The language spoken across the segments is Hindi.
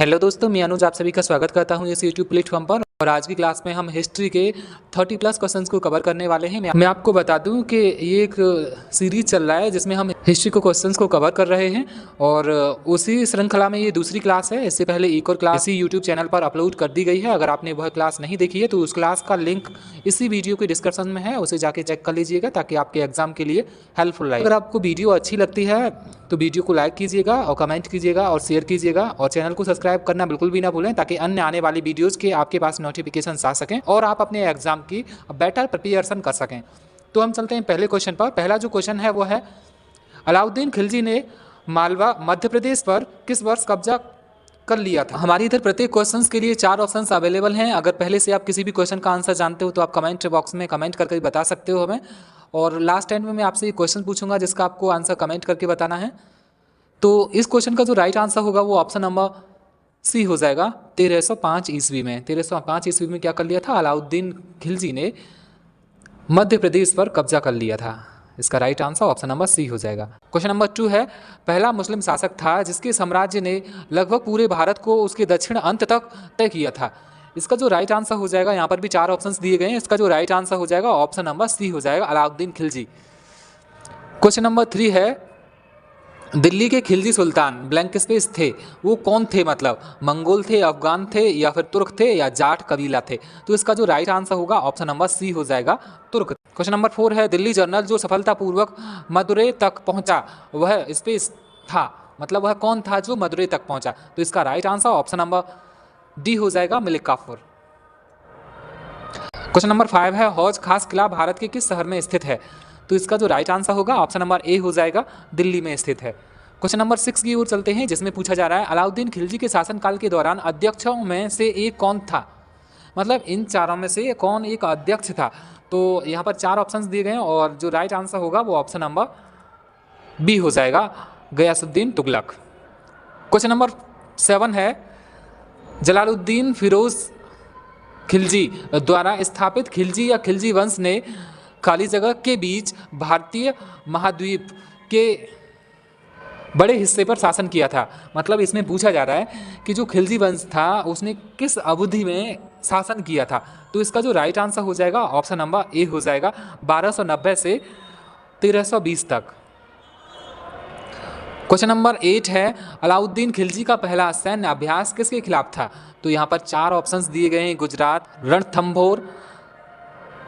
हेलो दोस्तों, मैं अनुज आप सभी का स्वागत करता हूं इस यूट्यूब प्लेटफॉर्म पर। और आज की क्लास में हम हिस्ट्री के 30+ क्वेश्चंस को कवर करने वाले हैं। मैं आपको बता दूं कि ये एक सीरीज चल रहा है जिसमें हम हिस्ट्री को क्वेश्चंस को कवर कर रहे हैं और उसी श्रृंखला में ये दूसरी क्लास है। इससे पहले एक और क्लास इसी यूट्यूब चैनल पर अपलोड कर दी गई है। अगर आपने वह क्लास नहीं देखी है तो उस क्लास का लिंक इसी वीडियो के डिस्क्रिप्शन में है, उसे जाके चेक कर लीजिएगा ताकि आपके एग्जाम के लिए हेल्पफुल रहे। अगर आपको वीडियो अच्छी लगती है तो वीडियो को लाइक कीजिएगा और कमेंट कीजिएगा और शेयर कीजिएगा और चैनल को सब्सक्राइब करना बिल्कुल भी ना भूलें ताकि अन्य आने वाली वीडियोस के आपके पास नोटिफिकेशन आ सकें और आप अपने एग्जाम की बेटर प्रिपरेशन कर सकें। तो हम चलते हैं पहले क्वेश्चन पर। पहला जो क्वेश्चन है वो है, अलाउद्दीन खिलजी ने मालवा मध्य प्रदेश पर किस वर्ष कब्जा कर लिया था। हमारी इधर प्रत्येक क्वेश्चंस के लिए 4 ऑप्शंस अवेलेबल हैं। अगर पहले से आप किसी भी क्वेश्चन का आंसर जानते हो तो आप कमेंट बॉक्स में कमेंट करके बता सकते हो हमें, और लास्ट एंड में मैं आपसे एक क्वेश्चन पूछूंगा जिसका आपको आंसर कमेंट करके बताना है। तो इस क्वेश्चन का जो राइट आंसर होगा वो ऑप्शन नंबर सी हो जाएगा। 1305 ईस्वी में 1305 ईस्वी में क्या कर लिया था, अलाउद्दीन खिलजी ने मध्य प्रदेश पर कब्जा कर लिया था। इसका right answer option number C हो जाएगा। क्वेश्चन नंबर 2 है, पहला मुस्लिम शासक था जिसके साम्राज्य ने लगभग पूरे भारत को उसके दक्षिण अंत तक तय किया था। इसका जो राइट आंसर हो जाएगा, यहाँ पर भी 4 ऑप्शंस दिए गए हैं, इसका जो राइट आंसर हो जाएगा ऑप्शन नंबर सी हो जाएगा, अलाउद्दीन खिलजी। क्वेश्चन नंबर 3 है, दिल्ली के खिलजी सुल्तान ब्लैंक स्पेस थे, वो कौन थे, मतलब मंगोल थे, अफगान थे या फिर तुर्क थे या जाट कबीला थे। तो इसका जो राइट आंसर होगा ऑप्शन नंबर सी हो जाएगा, तुर्क। क्वेश्चन नंबर 4 है, दिल्ली जर्नल जो सफलतापूर्वक मदुरै तक पहुंचा वह स्पेस था, मतलब वह कौन था जो मदुरै तक पहुंचा। तो इसका right answer option number D हो जाएगा, मलिक काफूर। क्वेश्चन नंबर 5 है, हौज खास किला भारत के किस शहर में स्थित है। तो इसका जो राइट आंसर होगा ऑप्शन नंबर ए हो जाएगा, दिल्ली में स्थित है। क्वेश्चन नंबर 6 की ओर चलते हैं जिसमें पूछा जा रहा है, अलाउद्दीन खिलजी के शासनकाल के दौरान अध्यक्षों में से एक कौन था, मतलब इन चारों में से कौन एक अध्यक्ष था। तो यहाँ पर 4 ऑप्शंस दिए गए हैं और जो राइट आंसर होगा वो ऑप्शन नंबर बी हो जाएगा, गयासुद्दीन तुगलक। क्वेश्चन नंबर 7 है, जलालुद्दीन फिरोज खिलजी द्वारा स्थापित खिलजी या खिलजी वंश ने खाली जगह के बीच भारतीय महाद्वीप के बड़े हिस्से पर शासन किया था। मतलब इसमें पूछा जा रहा है कि जो खिलजी वंश था उसने किस अवधि में शासन किया था। तो इसका जो राइट आंसर हो जाएगा ऑप्शन नंबर ए हो जाएगा, 1290 से 1320 तक। क्वेश्चन नंबर 8 है, अलाउद्दीन खिलजी का पहला सैन्य अभ्यास किसके खिलाफ था। तो यहाँ पर 4 ऑप्शंस दिए गए हैं, गुजरात, रणथंभौर,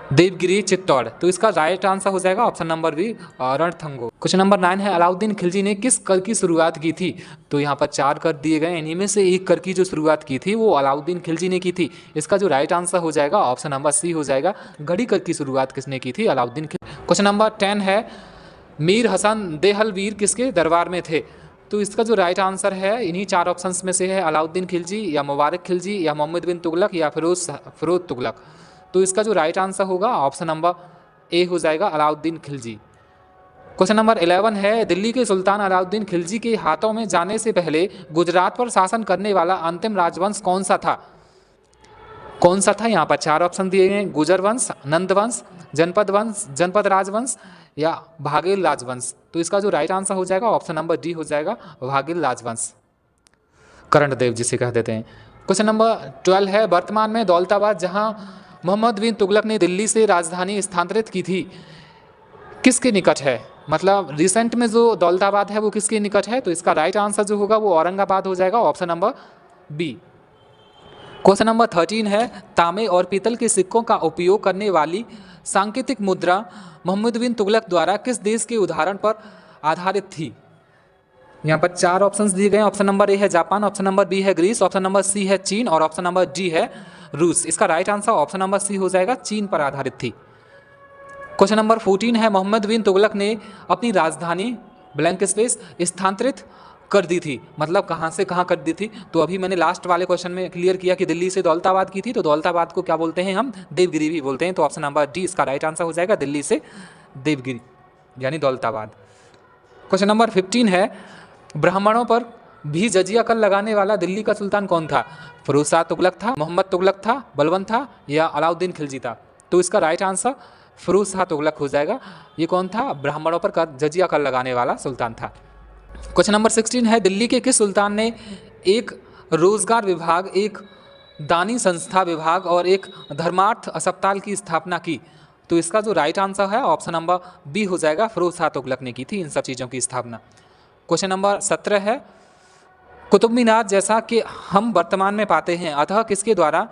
देवगिरी, चित्तौड़। तो इसका राइट आंसर हो जाएगा option number B, Ranthambore. Question number 9 है, अलाउद्दीन खिलजी ने किस कर की शुरुआत की थी। तो यहाँ पर 4 कर दिए गए, इन्हीं में से एक कर की जो शुरुआत की थी वो अलाउद्दीन खिलजी ने की थी। इसका जो राइट आंसर हो जाएगा ऑप्शन नंबर सी हो जाएगा, घड़ी कर की शुरुआत किसने की थी, अलाउद्दीन खिलजी। क्वेश्चन नंबर 10 है, मीर हसन देहलवीर किसके दरबार में थे। तो इसका जो राइट आंसर है इन्हीं 4 ऑप्शंस में से है, अलाउद्दीन खिलजी या मुबारक खिलजी या मोहम्मद बिन तुगलक या फिरोज तुगलक। तो इसका जो राइट आंसर होगा ऑप्शन नंबर ए हो जाएगा, अलाउद्दीन खिलजी। क्वेश्चन नंबर 11 है, दिल्ली के सुल्तान अलाउद्दीन खिलजी के हाथों में जाने से पहले गुजरात पर शासन करने वाला अंतिम राजवंश कौन सा था। कौन सा था, यहाँ पर 4 ऑप्शन दिए गए, गुजर वंश, नंद वंश, जनपद वंश, जनपद राजवंश या भागेल राजवंश। तो इसका जो राइट आंसर हो जाएगा ऑप्शन नंबर डी हो जाएगा, भागेल राजवंश, कर्णदेव जिसे कह देते हैं। क्वेश्चन नंबर 12 है, वर्तमान में दौलताबाद जहां मोहम्मद बिन तुगलक ने दिल्ली से राजधानी स्थानांतरित की थी किसके निकट है, मतलब रिसेंट में जो दौलताबाद है वो किसके निकट है। तो इसका राइट आंसर जो होगा वो औरंगाबाद हो जाएगा, option number B. Question number 13 है, तांबे और पीतल के सिक्कों का उपयोग करने वाली सांकेतिक मुद्रा मोहम्मद बिन तुगलक द्वारा किस देश के उदाहरण पर आधारित थी। यहाँ पर 4 ऑप्शंस दिए गए हैं, ऑप्शन नंबर ए है जापान, ऑप्शन नंबर बी है ग्रीस, ऑप्शन नंबर सी है चीन और ऑप्शन नंबर डी है रूस। इसका right answer option number C हो जाएगा, चीन पर आधारित थी। क्वेश्चन नंबर 14 है, मोहम्मद बिन तुगलक ने अपनी राजधानी ब्लैंक स्पेस स्थानांतरित कर दी थी, मतलब कहाँ से कहाँ कर दी थी। तो अभी मैंने लास्ट वाले क्वेश्चन में क्लियर किया कि दिल्ली से दौलताबाद की थी, तो दौलताबाद को क्या बोलते हैं हम, देवगिरी भी बोलते हैं। तो ऑप्शन नंबर डी इसका राइट आंसर हो जाएगा, दिल्ली से देवगिरी यानी दौलताबाद। क्वेश्चन नंबर 15 है, ब्राह्मणों पर भी जजिया कर लगाने वाला दिल्ली का सुल्तान कौन था। फिरोज शाह तुगलक था, मोहम्मद तुगलक था, बलबन था या अलाउद्दीन खिलजी था। तो इसका राइट आंसर फिरोज शाह तुगलक हो जाएगा। ये कौन था, ब्राह्मणों पर जजिया कर लगाने वाला सुल्तान था। क्वेश्चन नंबर 16 है, दिल्ली के किस सुल्तान ने एक रोजगार विभाग, एक दानी संस्था विभाग और एक धर्मार्थ अस्पताल की स्थापना की? तो इसका जो राइट आंसर है ऑप्शन नंबर बी हो जाएगा, फिरोज शाह तुगलक ने की थी इन सब चीज़ों की स्थापना। क्वेश्चन नंबर 17 है, कुतुब मीनार जैसा कि हम वर्तमान में पाते हैं अतः किसके द्वारा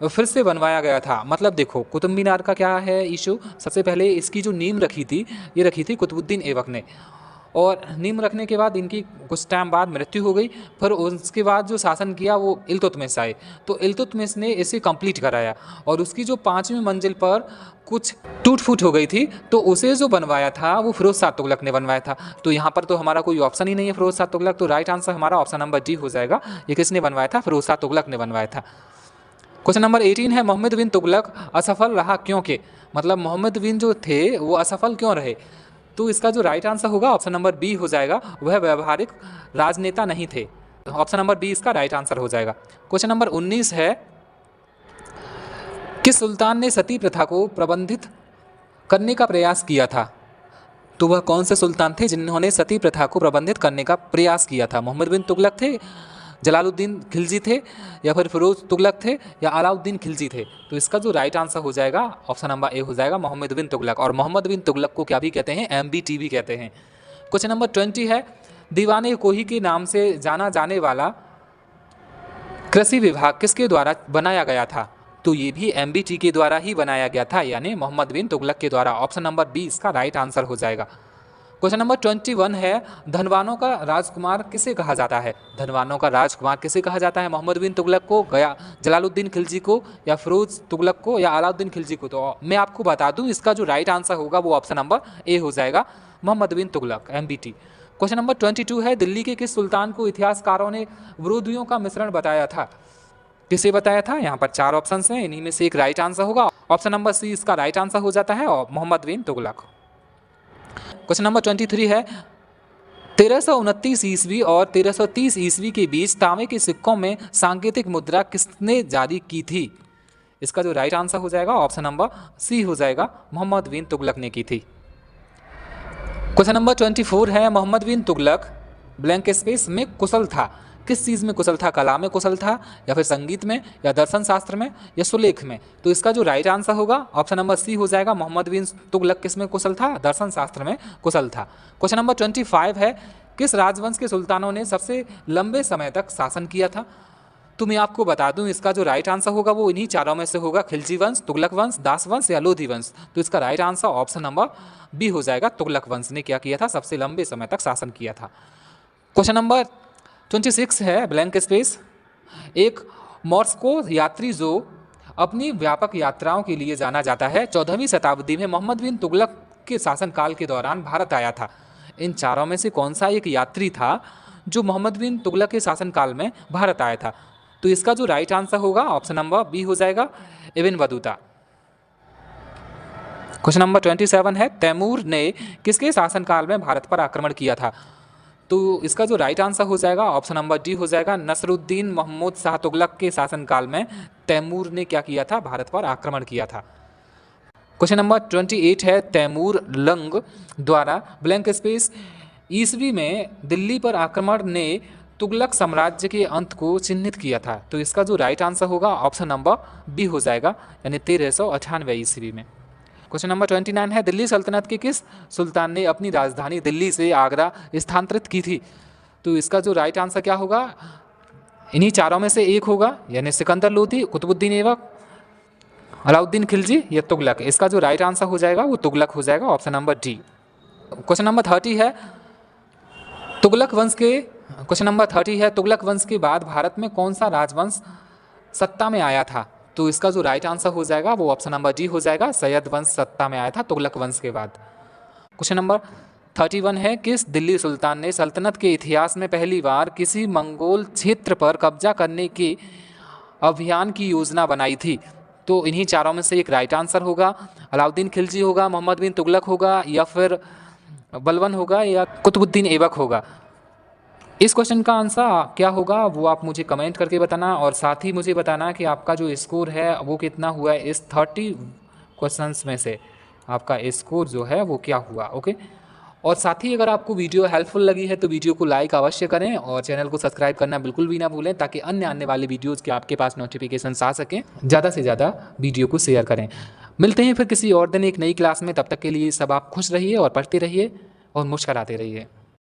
फिर से बनवाया गया था? मतलब देखो कुतुब मीनार का क्या है इशू, सबसे पहले इसकी जो नींव रखी थी ये रखी थी कुतुबुद्दीन ऐबक ने, और नींव रखने के बाद इनकी कुछ टाइम बाद मृत्यु हो गई। फिर उसके बाद जो शासन किया वो इल्तुतमिश आए, तो इल्तुतमिश ने इसे कंप्लीट कराया और उसकी जो 5वीं मंजिल पर कुछ टूट फूट हो गई थी, तो उसे जो बनवाया था वो फिरोज शाह तुगलक ने बनवाया था। तो यहाँ पर तो हमारा कोई ऑप्शन ही नहीं है फिरोज शाह तुगलक, तो राइट आंसर हमारा ऑप्शन नंबर डी हो जाएगा। ये किसने बनवाया था? फिरोज शाह तुगलक ने बनवाया था। क्वेश्चन नंबर 18 है, मोहम्मद बिन तुगलक असफल रहा क्योंकि? मतलब मोहम्मद बिन जो थे वो असफल क्यों रहे? तो इसका जो राइट आंसर होगा ऑप्शन नंबर बी हो जाएगा, वह व्यवहारिक राजनेता नहीं थे। तो ऑप्शन नंबर बी इसका राइट आंसर हो जाएगा। क्वेश्चन नंबर 19 है, किस सुल्तान ने सती प्रथा को प्रबंधित करने का प्रयास किया था? तो वह कौन से सुल्तान थे जिन्होंने सती प्रथा को प्रबंधित करने का प्रयास किया था? मोहम्मद बिन तुगलक थे, जलालुद्दीन खिलजी थे, या फिर फिरोज तुगलक थे, या अलाउद्दीन खिलजी थे? तो इसका जो राइट आंसर हो जाएगा ऑप्शन नंबर ए हो जाएगा, मोहम्मद बिन तुगलक। और मोहम्मद बिन तुगलक को क्या भी कहते हैं? MBT भी कहते हैं। क्वेश्चन नंबर 20 है, दीवाने कोही के नाम से जाना जाने वाला कृषि विभाग किसके द्वारा बनाया गया था? तो ये भी MBT के द्वारा ही बनाया गया था, यानी मोहम्मद बिन तुगलक के द्वारा। ऑप्शन नंबर बी इसका राइट आंसर हो जाएगा। क्वेश्चन नंबर 21 है, धनवानों का राजकुमार किसे कहा जाता है? धनवानों का राजकुमार किसे कहा जाता है? मोहम्मद बिन तुगलक को, गया जलालुद्दीन खिलजी को, या फिरोज तुगलक को, या अलाउद्दीन खिलजी को? तो मैं आपको बता दूं इसका जो राइट आंसर होगा वो ऑप्शन नंबर ए हो जाएगा, मोहम्मद बिन तुगलक, MBT। क्वेश्चन नंबर 22 है, दिल्ली के किस सुल्तान को इतिहासकारों ने विरोधियों का मिश्रण बताया था? किसे बताया था? यहाँ पर 4 ऑप्शन हैं, इन्हीं में से एक राइट आंसर होगा। ऑप्शन नंबर सी इसका राइट आंसर हो जाता है, और मोहम्मद बिन तुगलक। क्वेश्चन नंबर 23 है, 1329 ईस्वी और 1330 ईस्वी के बीच तांबे के सिक्कों में सांकेतिक मुद्रा किसने जारी की थी? इसका जो राइट आंसर हो जाएगा ऑप्शन नंबर सी हो जाएगा, मोहम्मद बिन तुगलक ने की थी। क्वेश्चन नंबर 24 है, मोहम्मद बिन तुगलक ब्लैंक स्पेस में कुशल था? किस चीज़ में कुशल था? कला में कुशल था, या फिर संगीत में, या दर्शन शास्त्र में, या सुलेख में? तो इसका जो राइट आंसर होगा ऑप्शन नंबर सी हो जाएगा, मोहम्मद बिन तुगलक किस में कुशल था? दर्शन शास्त्र में कुशल था। क्वेश्चन नंबर 25 है, किस राजवंश के सुल्तानों ने सबसे लंबे समय तक शासन किया था? तो मैं आपको बता दूं इसका जो राइट आंसर होगा वो इन्हीं चारों में से होगा, खिलजी वंश, तुगलक वंश, दास वंश, या लोधी वंश। तो इसका right answer option number B हो जाएगा, तुगलक वंश ने क्या किया था? सबसे लंबे समय तक शासन किया था। क्वेश्चन नंबर 26 है, ब्लैंक स्पेस, एक मॉस्को यात्री जो अपनी व्यापक यात्राओं के लिए जाना जाता है 14वीं शताब्दी में मोहम्मद बिन तुगलक के शासनकाल के दौरान भारत आया था। इन चारों में से कौन सा एक यात्री था जो मोहम्मद बिन तुगलक के शासनकाल में भारत आया था? तो इसका जो राइट आंसर होगा ऑप्शन नंबर बी हो जाएगा, इब्न बतूता। क्वेश्चन नंबर 27 है, तैमूर ने किसके शासनकाल में भारत पर आक्रमण किया था? तो इसका जो राइट आंसर हो जाएगा ऑप्शन नंबर डी हो जाएगा, नसरुद्दीन महमूद शाह तुगलक के शासनकाल में तैमूर ने क्या किया था? भारत पर आक्रमण किया था। क्वेश्चन नंबर 28 है, तैमूर लंग द्वारा ब्लैंक स्पेस ईस्वी में दिल्ली पर आक्रमण ने तुगलक साम्राज्य के अंत को चिन्हित किया था? तो इसका जो राइट आंसर होगा ऑप्शन नंबर बी हो जाएगा, यानी 1398 ईस्वी में। क्वेश्चन नंबर 29 है, दिल्ली सल्तनत के किस सुल्तान ने अपनी राजधानी दिल्ली से आगरा स्थानांतरित की थी? तो इसका जो राइट आंसर क्या होगा? इन्हीं चारों में से एक होगा, यानी सिकंदर लोधी, कुतुबुद्दीन ऐबक, अलाउद्दीन खिलजी, या तुगलक। इसका जो राइट आंसर हो जाएगा वो तुगलक हो जाएगा, option number D. Question number 30 है, तुगलक वंश के क्वेश्चन नंबर 30 है, तुगलक वंश के बाद भारत में कौन सा राजवंश सत्ता में आया था? तो इसका जो राइट आंसर हो जाएगा वो ऑप्शन नंबर डी हो जाएगा, सैयद वंश सत्ता में आया था तुगलक वंश के बाद। क्वेश्चन नंबर 31 है, किस दिल्ली सुल्तान ने सल्तनत के इतिहास में पहली बार किसी मंगोल क्षेत्र पर कब्जा करने के अभियान की योजना बनाई थी? तो इन्हीं चारों में से एक राइट आंसर होगा, अलाउद्दीन खिलजी होगा, मोहम्मद बिन तुगलक होगा, या फिर बलबन होगा, या कुतुबुद्दीन ऐबक होगा। इस क्वेश्चन का आंसर क्या होगा वो आप मुझे कमेंट करके बताना, और साथ ही मुझे बताना कि आपका जो स्कोर है वो कितना हुआ है इस 30 क्वेश्चंस में से, आपका स्कोर जो है वो क्या हुआ। ओके, और साथ ही अगर आपको वीडियो हेल्पफुल लगी है तो वीडियो को लाइक अवश्य करें और चैनल को सब्सक्राइब करना बिल्कुल भी ना भूलें, ताकि अन्य आने वाले वीडियोज़ के आपके पास नोटिफिकेशंस आ सकें। ज़्यादा से ज़्यादा वीडियो को शेयर करें। मिलते हैं फिर किसी और दिन एक नई क्लास में। तब तक के लिए सब आप खुश रहिए और पढ़ते रहिए और मुस्कराते रहिए।